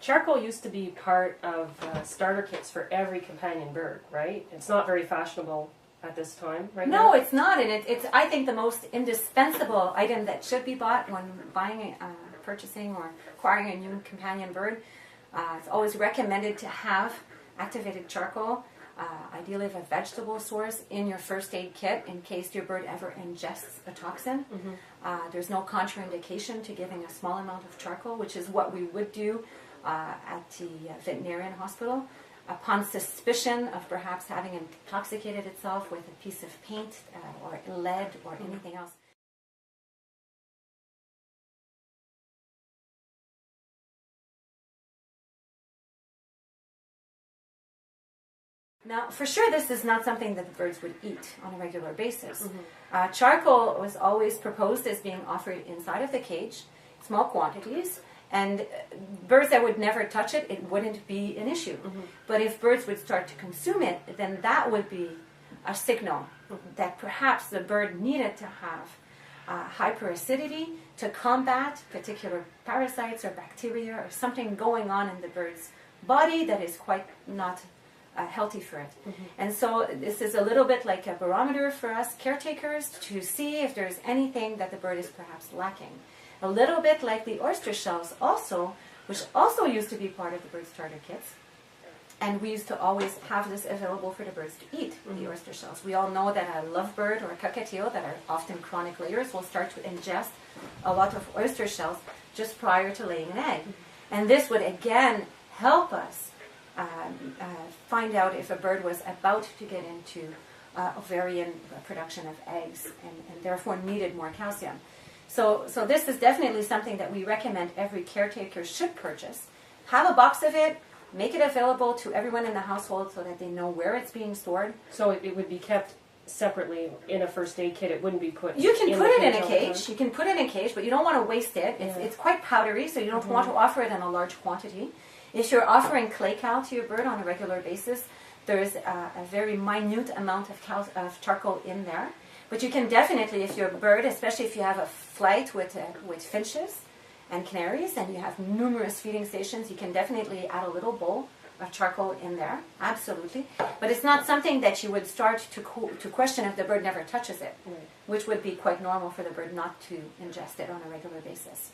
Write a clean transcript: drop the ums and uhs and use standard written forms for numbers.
charcoal used to be part of starter kits for every companion bird, right? It's not very fashionable at this time, right? No, it's not, and it's I think the most indispensable item that should be bought when buying, purchasing, or acquiring a new companion bird. It's always recommended to have activated charcoal, ideally of a vegetable source, in your first aid kit in case your bird ever ingests a toxin. There's no contraindication to giving a small amount of charcoal, which is what we would do at the veterinarian hospital upon suspicion of perhaps having intoxicated itself with a piece of paint or lead or anything else. Now, for sure, this is not something that the birds would eat on a regular basis. Charcoal was always proposed as being offered inside of the cage, small quantities, and birds that would never touch it, it wouldn't be an issue. But if birds would start to consume it, then that would be a signal that perhaps the bird needed to have hyperacidity to combat particular parasites or bacteria or something going on in the bird's body that is quite not healthy for it. And so this is a little bit like a barometer for us caretakers to see if there's anything that the bird is perhaps lacking. A little bit like the oyster shells also, which also used to be part of the bird starter kits. And we used to always have this available for the birds to eat, the oyster shells. We all know that a lovebird or a cockatiel, that are often chronic layers, will start to ingest a lot of oyster shells just prior to laying an egg. And this would again help us find out if a bird was about to get into ovarian production of eggs and therefore needed more calcium. So this is definitely something that we recommend every caretaker should purchase. Have a box of it, make it available to everyone in the household so that they know where it's being stored. So it would be kept separately in a first aid kit. It wouldn't be put. You can put it in a cage. You can put it in a cage, but you don't want to waste it. It's quite powdery, so you don't want to offer it in a large quantity. If you're offering clay cow to your bird on a regular basis, there's a very minute amount of charcoal in there. But you can definitely, if your bird, especially if you have a flight with finches and canaries and you have numerous feeding stations, you can definitely add a little bowl of charcoal in there, absolutely. But it's not something that you would start to question if the bird never touches it, which would be quite normal for the bird not to ingest it on a regular basis.